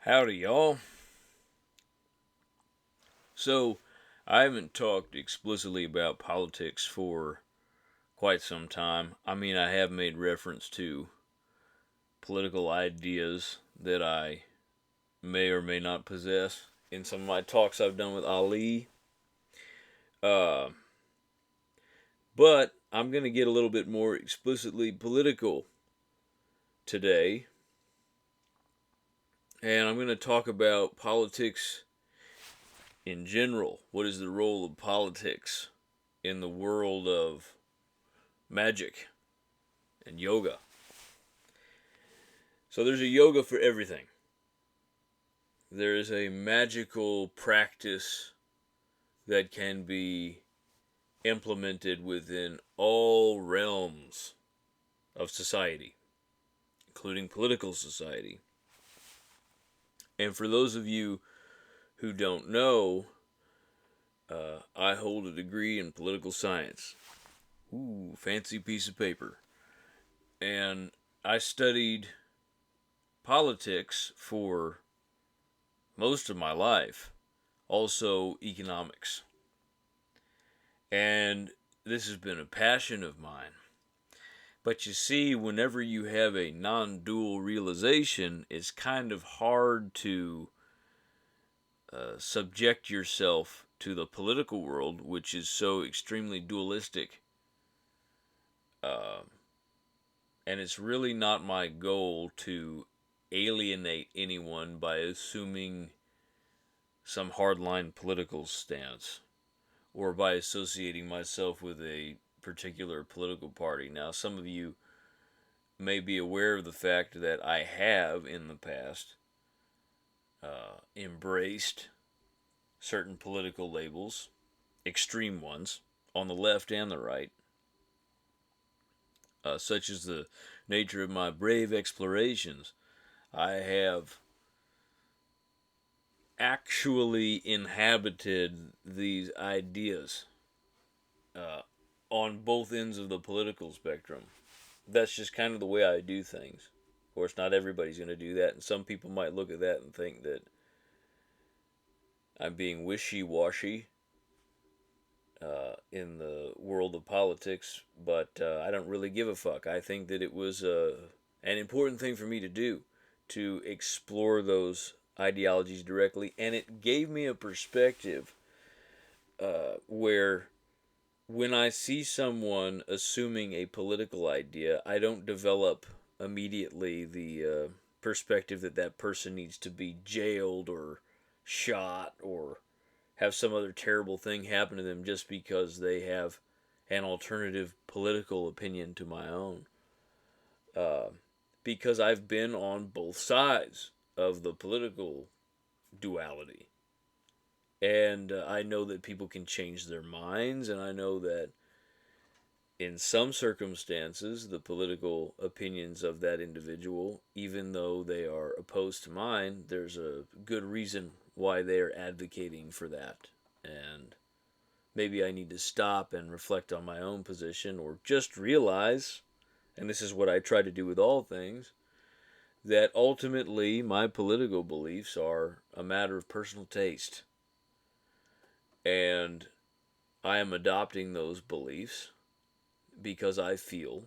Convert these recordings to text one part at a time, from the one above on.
Howdy, y'all. So, I haven't talked explicitly about politics for quite some time. I mean, I have made reference to political ideas that I may or may not possess in some of my talks I've done with Ali. Uh, but I'm going to get a little bit more explicitly political today. And I'm going to talk about politics in general. What is the role of politics in the world of magic and yoga? So there's a yoga for everything. There is a magical practice that can be implemented within all realms of society, including political society. And for those of you who don't know, I hold a degree in political science. Ooh, fancy piece of paper. And I studied politics for most of my life, also economics. And this has been a passion of mine. But you see, whenever you have a non dual realization, it's kind of hard to subject yourself to the political world, which is so extremely dualistic. Uh, and it's really not my goal to alienate anyone by assuming some hardline political stance or by associating myself with a particular political party. Now, some of you may be aware of the fact that I have in the past embraced certain political labels, extreme ones, on the left and the right, such as the nature of my brave explorations. I have actually inhabited these ideas uh, on both ends of the political spectrum. That's just kind of the way I do things. Of course, not everybody's going to do that, and some people might look at that and think that I'm being wishy-washy in the world of politics, but I don't really give a fuck. I think that it was an important thing for me to do, to explore those ideologies directly, and it gave me a perspective where when I see someone assuming a political idea, I don't develop immediately the perspective that that person needs to be jailed or shot or have some other terrible thing happen to them just because they have an alternative political opinion to my own. Uh, because I've been on both sides of the political duality. And I know that people can change their minds, and I know that in some circumstances, the political opinions of that individual, even though they are opposed to mine, there's a good reason why they are advocating for that. And maybe I need to stop and reflect on my own position or just realize, and this is what I try to do with all things, that ultimately my political beliefs are a matter of personal taste. And I am adopting those beliefs because I feel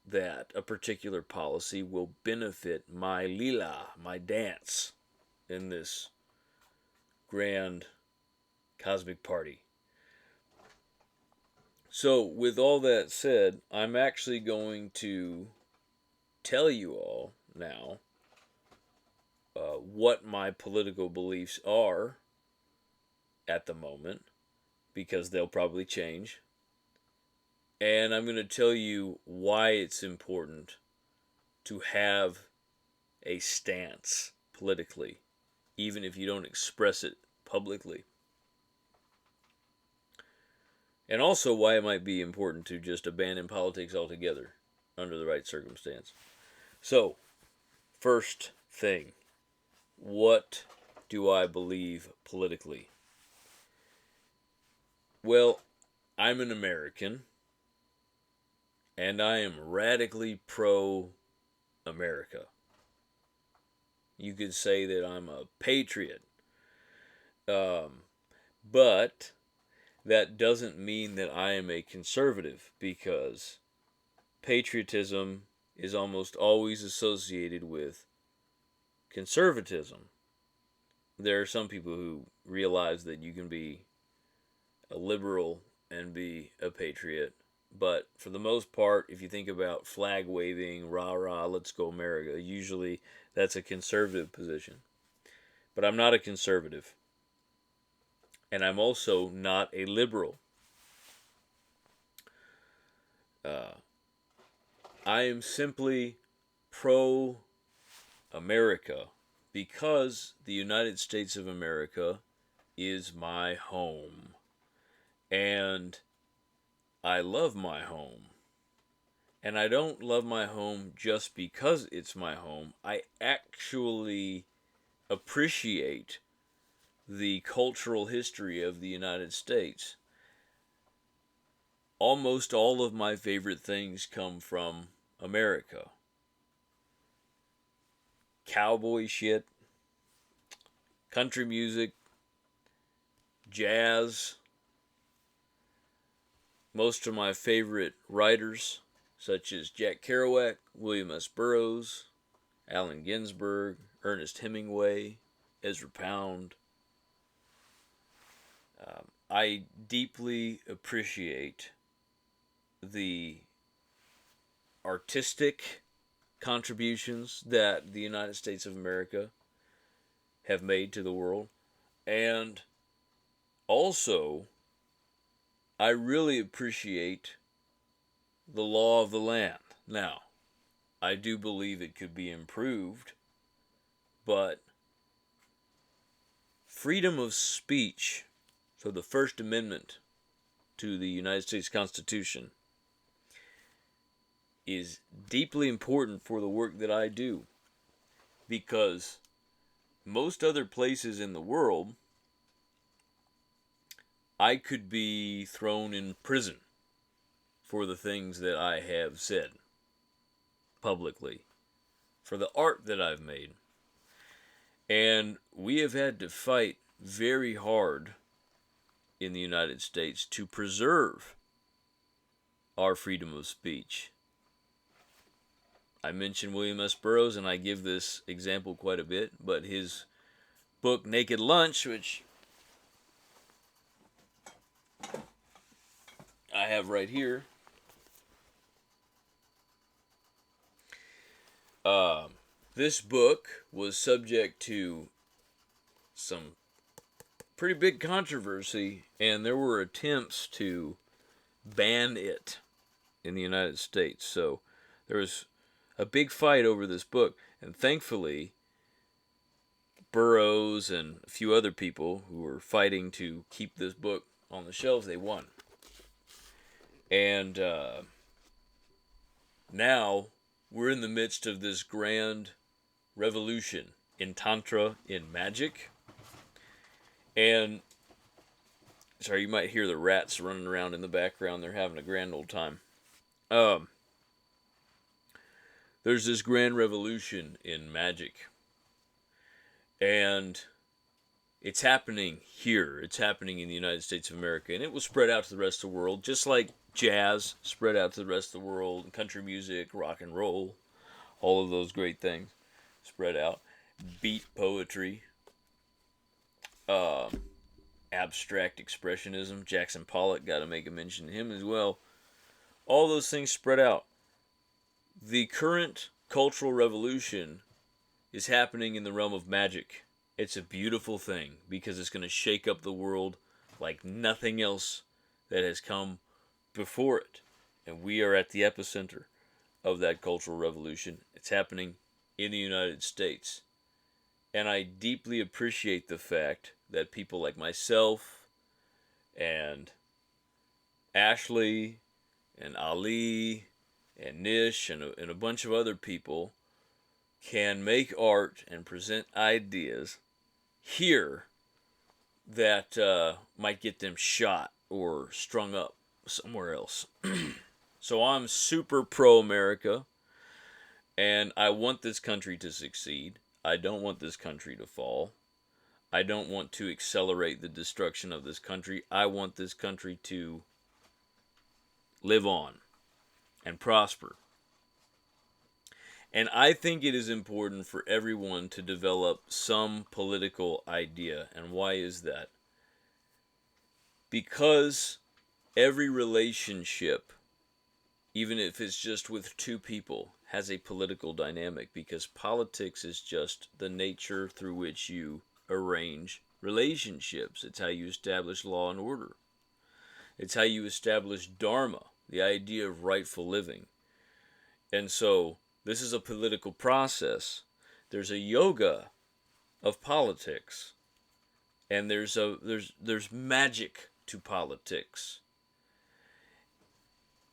that a particular policy will benefit my lila, my dance, in this grand cosmic party. So, with all that said, I'm actually going to tell you all now what my political beliefs are at the moment, because they'll probably change. And I'm going to tell you why it's important to have a stance politically, even if you don't express it publicly. And also why it might be important to just abandon politics altogether under the right circumstance. So, first thing, what do I believe politically? Well, I'm an American, and I am radically pro America. You could say that I'm a patriot. Um, but that doesn't mean that I am a conservative, because patriotism is almost always associated with conservatism. There are some people who realize that you can be a liberal and be a patriot. But for the most part, if you think about flag waving, rah rah, let's go America, usually that's a conservative position. But I'm not a conservative. And I'm also not a liberal. Uh, I am simply pro America because the United States of America is my home. And I love my home. And I don't love my home just because it's my home. I actually appreciate the cultural history of the United States. Almost all of my favorite things come from America. Cowboy shit, country music, jazz. Most of my favorite writers, such as Jack Kerouac, William S. Burroughs, Allen Ginsberg, Ernest Hemingway, Ezra Pound. I deeply appreciate the artistic contributions that the United States of America have made to the world. And also, I really appreciate the law of the land. Now, I do believe it could be improved, but freedom of speech, so the First Amendment to the United States Constitution, is deeply important for the work that I do, because most other places in the world, I could be thrown in prison for the things that I have said publicly, for the art that I've made. And we have had to fight very hard in the United States to preserve our freedom of speech. I mentioned William S. Burroughs, and I give this example quite a bit, but his book Naked Lunch, which I have right here, this book was subject to some pretty big controversy, and there were attempts to ban it in the United States. So there was a big fight over this book, and thankfully, Burroughs and a few other people who were fighting to keep this book on the shelves, they won. And now we're in the midst of this grand revolution in Tantra, in magic. And, sorry, you might hear the rats running around in the background. They're having a grand old time. There's this grand revolution in magic. And it's happening here. It's happening in the United States of America. And it will spread out to the rest of the world, just like jazz spread out to the rest of the world, country music, rock and roll, all of those great things spread out. Beat poetry, abstract expressionism. Jackson Pollock, got to make a mention of him as well. All those things spread out. The current cultural revolution is happening in the realm of magic. It's a beautiful thing because it's going to shake up the world like nothing else that has come before it. And we are at the epicenter of that cultural revolution. It's happening in the United States. And I deeply appreciate the fact that people like myself and Ashley and Ali and Nish and a bunch of other people can make art and present ideas here that might get them shot or strung up somewhere else. So I'm super pro-America, and I want this country to succeed. I don't want this country to fall. I don't want to accelerate the destruction of this country. I want this country to live on and prosper. And I think it is important for everyone to develop some political idea. And why is that? Because every relationship, even if it's just with two people, has a political dynamic, because politics is just the nature through which you arrange relationships. It's how you establish law and order. It's how you establish dharma, the idea of rightful living. And so this is a political process. There's a yoga of politics, and there's magic to politics.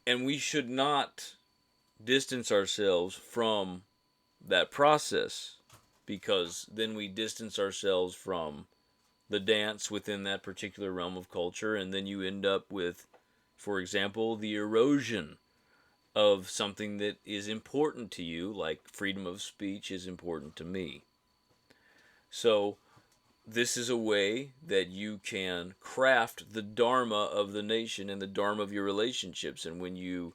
And we should not distance ourselves from that process, because then we distance ourselves from the dance within that particular realm of culture, and then you end up with, for example, the erosion of something that is important to you, like freedom of speech is important to me. So this is a way that you can craft the dharma of the nation and the dharma of your relationships. And when you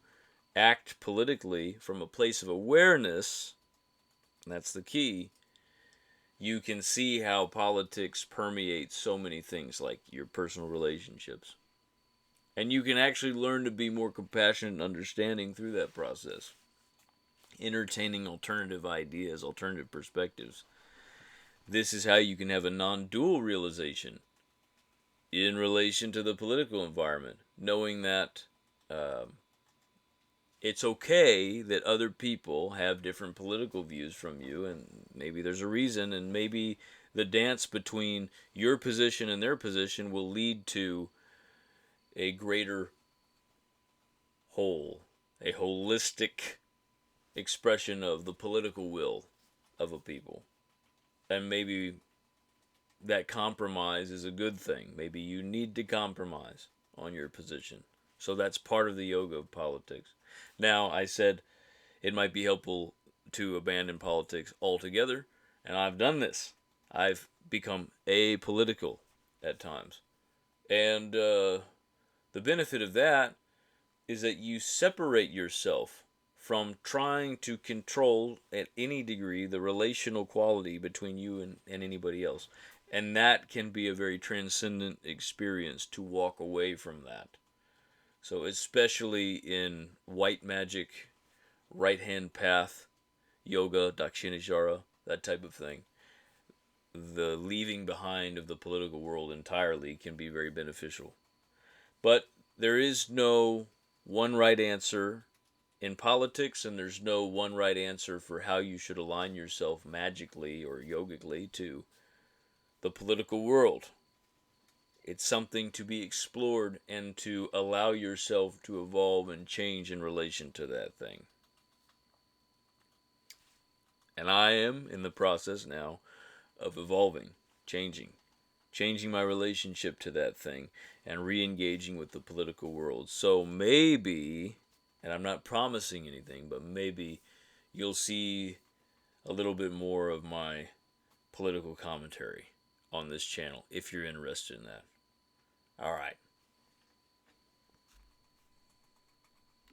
act politically from a place of awareness, that's the key, you can see how politics permeates so many things, like your personal relationships. And you can actually learn to be more compassionate and understanding through that process, entertaining alternative ideas, alternative perspectives. This is how you can have a non-dual realization in relation to the political environment, knowing that it's okay that other people have different political views from you, and maybe there's a reason, and maybe the dance between your position and their position will lead to a greater whole, a holistic expression of the political will of a people. And maybe that compromise is a good thing. Maybe you need to compromise on your position. So that's part of the yoga of politics. Now, I said it might be helpful to abandon politics altogether, and I've done this. I've become apolitical at times. And the benefit of that is that you separate yourself from trying to control at any degree the relational quality between you and anybody else. And that can be a very transcendent experience to walk away from that. So especially in white magic, right hand path, yoga, dakshinashara, that type of thing, the leaving behind of the political world entirely can be very beneficial. But there is no one right answer in politics, and there's no one right answer for how you should align yourself magically or yogically to the political world. It's something to be explored and to allow yourself to evolve and change in relation to that thing. And I am in the process now of evolving, changing my relationship to that thing, and re-engaging with the political world. So maybe, and I'm not promising anything, but maybe you'll see a little bit more of my political commentary on this channel if you're interested in that. All right.